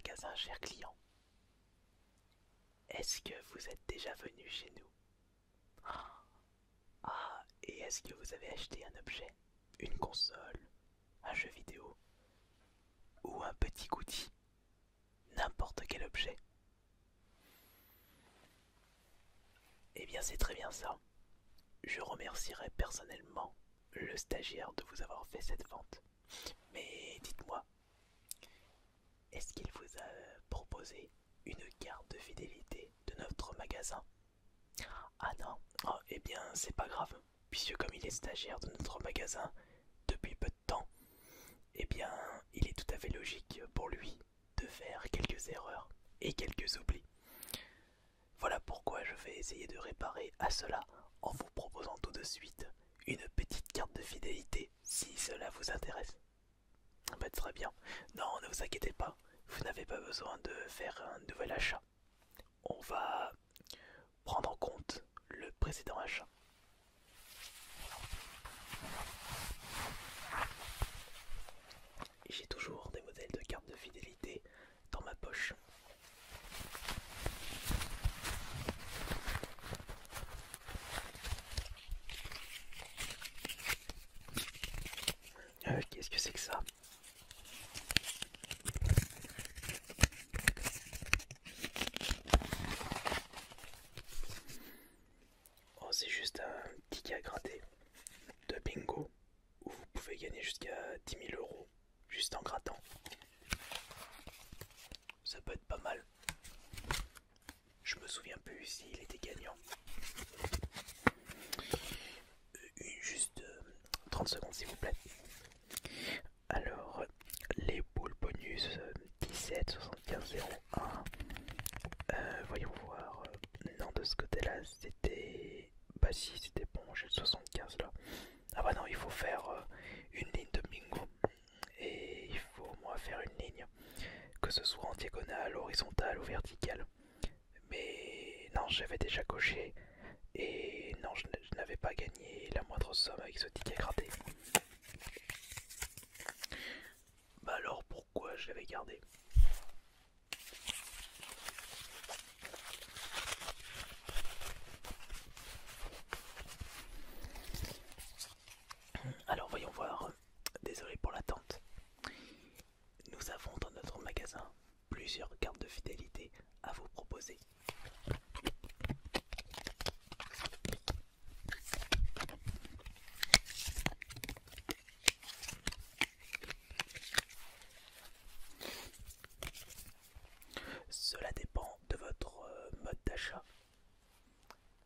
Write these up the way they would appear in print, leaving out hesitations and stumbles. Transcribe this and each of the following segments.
magasin, cher client. Est-ce que vous êtes déjà venu chez nous? Ah, et est-ce que vous avez acheté un objet? Une console, un jeu vidéo ou un petit goodie? N'importe quel objet. Eh bien, c'est très bien ça. Je remercierai personnellement le stagiaire de vous avoir fait cette vente. Mais dites-moi, est-ce qu'il vous a proposé une carte de fidélité de notre magasin? Ah non, oh, eh bien c'est pas grave, puisque comme il est stagiaire de notre magasin depuis peu de temps, eh bien il est tout à fait logique pour lui de faire quelques erreurs et quelques oublis. Voilà pourquoi je vais essayer de réparer à cela en vous proposant tout de suite une petite carte de fidélité si cela vous intéresse. Bah, très bien. Non, ne vous inquiétez pas, vous n'avez pas besoin de faire un nouvel achat. On va prendre en compte le précédent achat. J'ai toujours des modèles de cartes de fidélité dans ma poche. Qu'est-ce que c'est que ça? Oh, c'est juste un ticket à gratter de bingo où vous pouvez gagner jusqu'à 10 000 € juste en grattant. Ça peut être pas mal. Je me souviens plus s'il était gagnant. Juste 30 secondes s'il vous plaît. Alors, les boules bonus 17 75 01. Voyons voir. Non, de ce côté-là, c'était. Bah, si, c'était bon, j'ai le 75 là. Ah, bah non, il faut faire une ligne de bingo. Et il faut au moins faire une ligne, que ce soit en diagonale, horizontale ou verticale. Mais non, j'avais déjà coché. Et non, je n'avais pas gagné la moindre somme avec ce ticket gratté. Bah alors pourquoi je l'avais gardé? Alors voyons voir. Désolé pour l'attente. Nous avons dans notre magasin plusieurs cartes de fidélité à vous proposer. Cela dépend de votre mode d'achat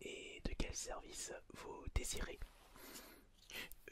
et de quel service vous désirez.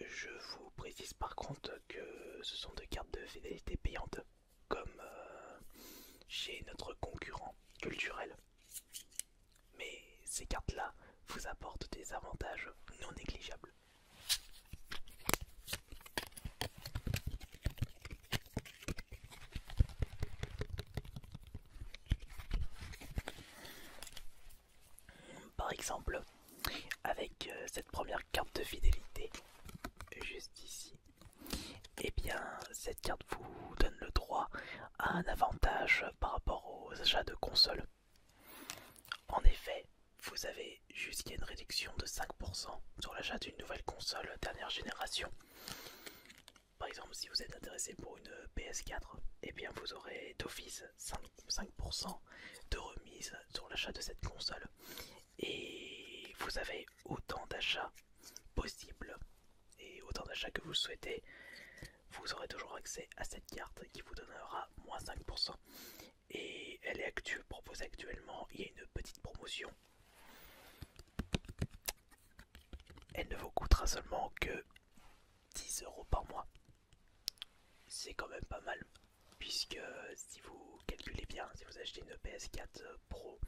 Je vous précise par contre que ce sont des cartes de fidélité payantes, comme chez notre concurrent culturel. Mais ces cartes-là vous apportent des avantages non négligeables. Par exemple, avec cette première carte de fidélité, juste ici, eh bien cette carte vous donne le droit à un avantage par rapport aux achats de consoles. En effet, vous avez jusqu'à une réduction de 5% sur l'achat d'une nouvelle console dernière génération. Par exemple, si vous êtes intéressé pour une PS4, eh bien vous aurez d'office 5% de remise sur l'achat de cette console. Et vous avez autant d'achats possibles et autant d'achats que vous souhaitez, vous aurez toujours accès à cette carte qui vous donnera moins 5%. Et elle est proposée actuellement, il y a une petite promotion. Elle ne vous coûtera seulement que 10 € par mois. C'est quand même pas mal, puisque si vous calculez bien, si vous achetez une PS4 Pro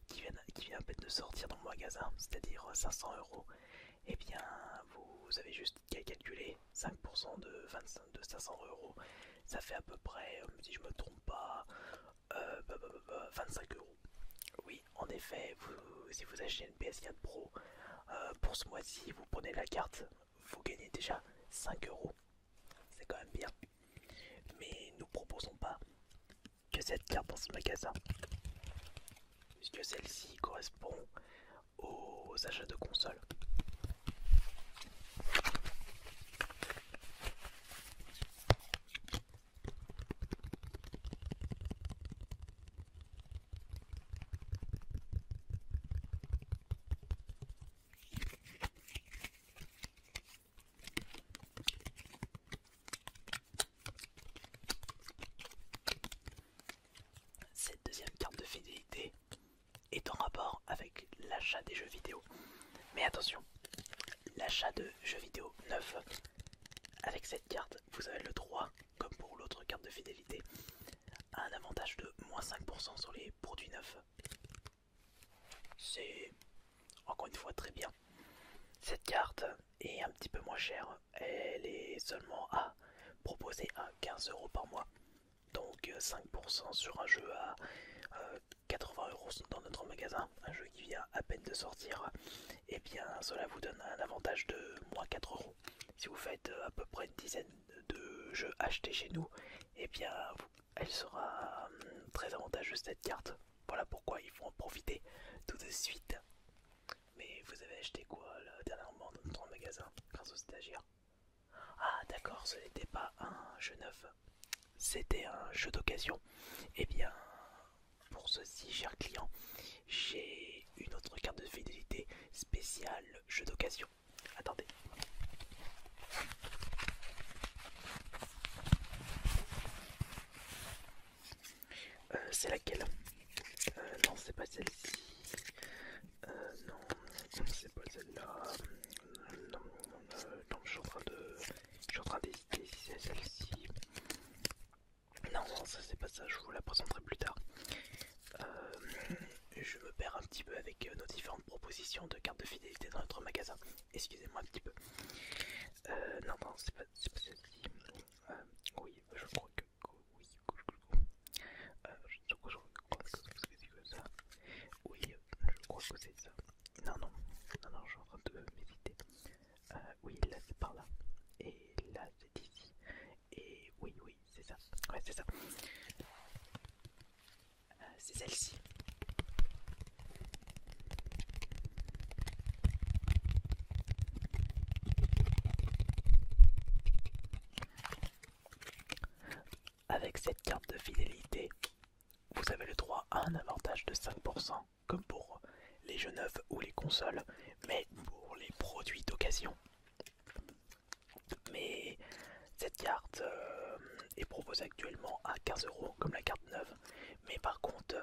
qui vient à peine de sortir dans le magasin, c'est-à-dire 500 €, eh bien vous avez juste qu'à calculer 5% de 500 €, ça fait à peu près, si je me trompe pas, 25 €. Oui, en effet, si vous achetez une PS4 Pro pour ce mois-ci, vous prenez la carte, vous gagnez déjà 5 €. C'est quand même bien. Mais nous proposons pas que cette carte dans ce magasin, puisque celle-ci correspond aux achats de consoles. Cette deuxième carte de fidélité est en rapport avec l'achat des jeux vidéo. Mais attention, l'achat de jeux vidéo neufs, avec cette carte, vous avez le droit, comme pour l'autre carte de fidélité, à un avantage de moins 5% sur les produits neufs. C'est encore une fois très bien. Cette carte est un petit peu moins chère, elle est seulement à proposer à 15 € par mois. Donc 5% sur un jeu à 80 € dans notre magasin, un jeu qui vient à peine de sortir, et bien cela vous donne un avantage de moins 4 €. Si vous faites à peu près une dizaine de jeux achetés chez nous, et bien elle sera très avantageuse cette carte. Voilà pourquoi il faut en profiter tout de suite. Mais vous avez acheté quoi là, dernièrement dans notre magasin grâce au stagiaire? Ah d'accord, ce n'était pas un jeu neuf, c'était un jeu d'occasion. Et bien pour ceci, cher client, j'ai une autre carte de fidélité spéciale jeu d'occasion. Attendez. C'est laquelle? Non, c'est pas celle-ci. Non, c'est pas celle-là. Non, non, je suis en train d'hésiter si c'est celle-ci. Non, non, ça c'est pas ça, je vous la présenterai plus tard. Je me perds un petit peu avec nos différentes propositions de cartes de fidélité dans notre magasin. Excusez-moi un petit peu. Non, non, c'est pas celle-ci. Oui, je crois que oui. Je crois que c'est ça. Oui, je crois que c'est ça. Non, non, non, non, je suis en train de m'hésiter. Oui, là c'est par là. Et là c'est ici. Et oui, oui, c'est ça. Ouais, c'est ça. C'est celle-ci. Avec cette carte de fidélité, vous avez le droit à un avantage de 5%, comme pour les jeux neufs ou les consoles, mais pour les produits d'occasion. Mais cette carte est proposée actuellement à 15 € comme la carte neuve, mais par contre,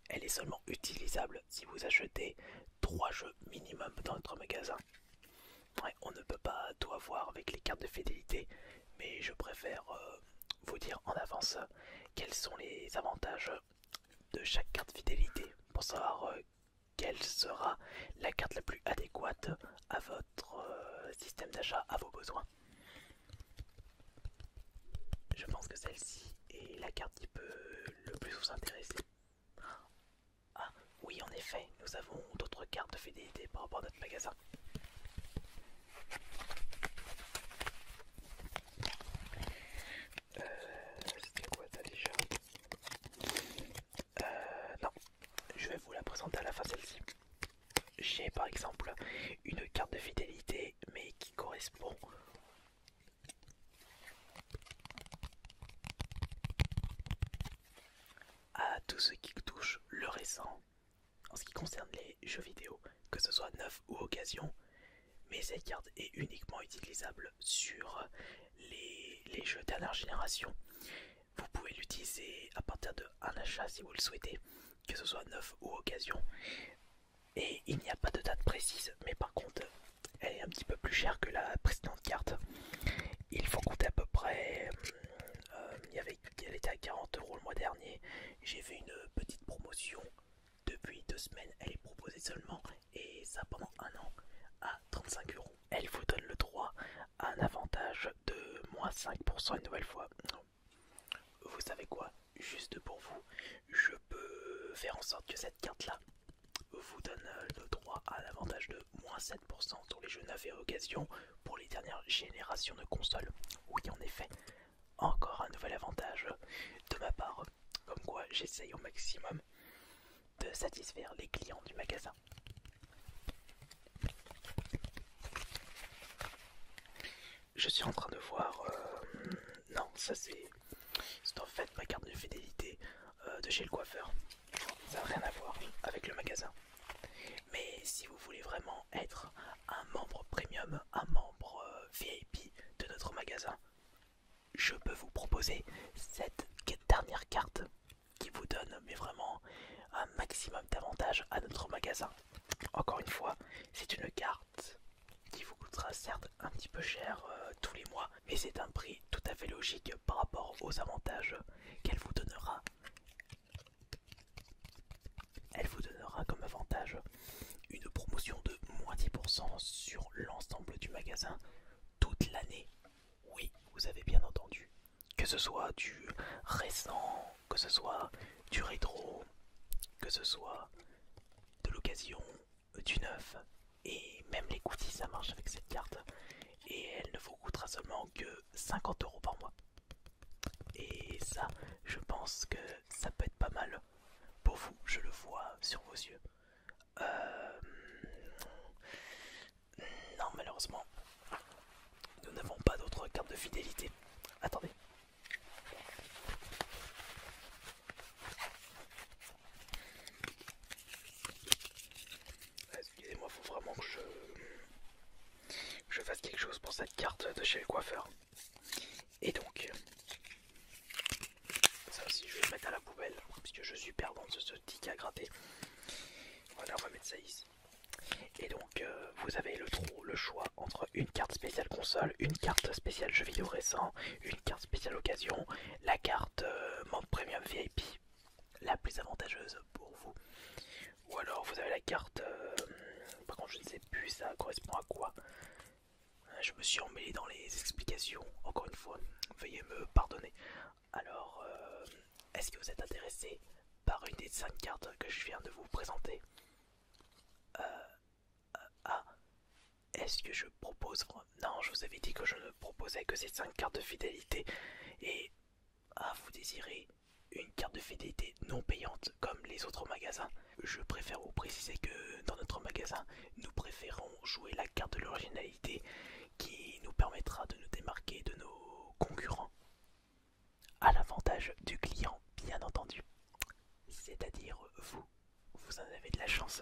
elle est seulement utilisable si vous achetez 3 jeux minimum dans notre magasin. Ouais, on ne peut pas tout avoir avec les cartes de fidélité, mais je préfère vous dire en avance quels sont les avantages de chaque carte fidélité pour savoir quelle sera la carte la plus adéquate à votre système d'achat, à vos besoins. Je pense que celle-ci est la carte qui peut le plus vous intéresser. Ah oui, en effet, nous avons d'autres cartes de fidélité par rapport à notre magasin. C'était quoi ça déjà? Non, je vais vous la présenter à la fin celle-ci. J'ai par exemple une carte de fidélité mais qui correspond à tout ce qui touche le récent en ce qui concerne les jeux vidéo, que ce soit neuf ou occasion. Mais cette carte est uniquement utilisable sur les jeux dernière génération. Vous pouvez l'utiliser à partir d'un achat si vous le souhaitez, que ce soit neuf ou occasion. Et il n'y a pas de date précise, mais par contre, elle est un petit peu plus chère que la précédente carte. Il faut compter à peu près. Elle était à 40 € le mois dernier. J'ai fait une petite promotion. Depuis 2 semaines, elle est proposée seulement, et ça pendant un an, à 35 €. Elle vous donne le droit à un avantage de moins 5% une nouvelle fois. Vous savez quoi? Juste pour vous, je peux faire en sorte que cette carte-là vous donne le droit à un avantage de moins 7% sur les jeux neufs et occasions pour les dernières générations de consoles. Oui, en effet, encore un nouvel avantage de ma part. Comme quoi, j'essaye au maximum de satisfaire les clients du magasin. Je suis en train de voir... non, ça c'est en fait ma carte de fidélité de chez le coiffeur. Ça n'a rien à voir avec le magasin. Mais si vous voulez vraiment être un membre premium, un membre VIP de notre magasin, je peux vous proposer cette dernière carte qui vous donne mais vraiment un maximum d'avantages à notre magasin. Encore une fois, c'est une carte qui vous coûtera certes un petit peu cher tous les mois, mais c'est un prix tout à fait logique par rapport aux avantages qu'elle vous donnera. Elle vous donnera comme avantage une promotion de moins 10% sur l'ensemble du magasin toute l'année. Oui, vous avez bien entendu. Que ce soit du récent, que ce soit du rétro, que ce soit de l'occasion, du neuf, et même les goodies, ça marche avec cette carte. Et elle ne vous coûtera seulement que 50 € par mois. Et ça, je pense que ça peut être pas mal pour vous, je le vois sur vos yeux. Non, malheureusement, nous n'avons pas d'autres cartes de fidélité. Attendez. Excusez-moi, faut vraiment que je fasse quelque chose pour cette carte de chez le coiffeur. Et donc, ça aussi je vais le mettre à la poubelle, puisque je suis perdant de ce ticket à gratter. Voilà, on va mettre ça ici. Et donc, vous avez le choix entre une carte spéciale console, une carte spéciale jeux vidéo récent, une carte spéciale occasion, la carte membre premium VIP, la plus avantageuse pour vous. Ou alors vous avez la carte, par contre je ne sais plus ça correspond à quoi. Je me suis emmêlé dans les explications, encore une fois, veuillez me pardonner. Alors, est-ce que vous êtes intéressé par une des 5 cartes que je viens de vous présenter? Ah, est-ce que je propose... Non, je vous avais dit que je ne proposais que ces 5 cartes de fidélité. Et vous désirez une carte de fidélité non payante comme les autres magasins? Je préfère vous préciser que dans notre magasin, nous préférons jouer la carte de l'originalité qui nous permettra de nous démarquer de nos concurrents. À l'avantage du client, bien entendu. C'est-à-dire vous. Vous en avez de la chance.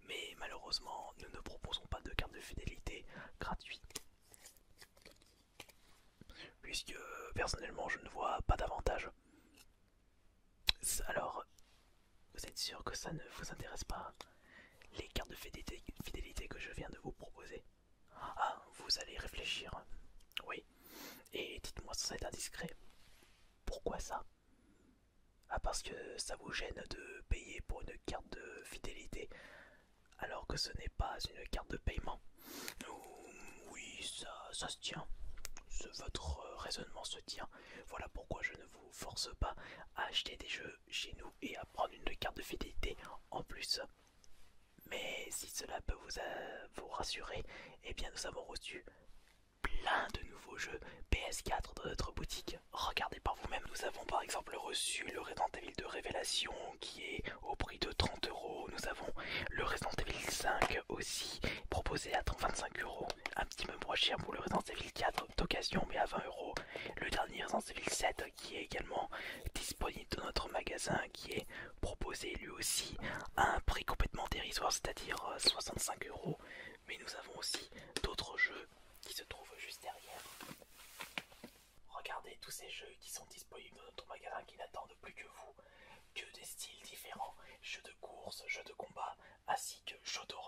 Mais malheureusement, nous ne proposons pas de carte de fidélité gratuite. Puisque personnellement, je ne vois pas d'avantage. Alors, vous êtes sûr que ça ne vous intéresse pas, les cartes de fidélité que je viens de vous proposer? Ah, vous allez réfléchir. Oui. Et dites-moi sans être indiscret. Pourquoi ça? Ah, parce que ça vous gêne de payer pour une carte de fidélité alors que ce n'est pas une carte de paiement? Oui, ça se tient. Votre raisonnement se tient. Voilà pourquoi je ne vous force pas à acheter des jeux chez nous et à prendre une carte de fidélité en plus. Mais si cela peut vous rassurer, eh bien nous avons reçu plein de nouveaux jeux PS4 dans notre boutique. Regardez par vous-même, nous avons par exemple reçu le Resident Evil 2 Révélation qui est au prix de 30 €. Nous avons le Resident Evil 5 aussi proposé à 25 €. Un petit peu moins cher pour le Resident Evil 4 d'occasion mais à 20 €. Le dernier Resident Evil 7 qui est également disponible dans notre magasin, qui est proposé lui aussi à un prix complètement dérisoire, c'est-à-dire 65 €. Mais nous avons aussi d'autres jeux qui se trouvent juste derrière. Regardez tous ces jeux qui sont disponibles dans notre magasin qui n'attendent plus que vous, que des styles différents, jeux de course, jeux de combat, ainsi que jeux d'horreur.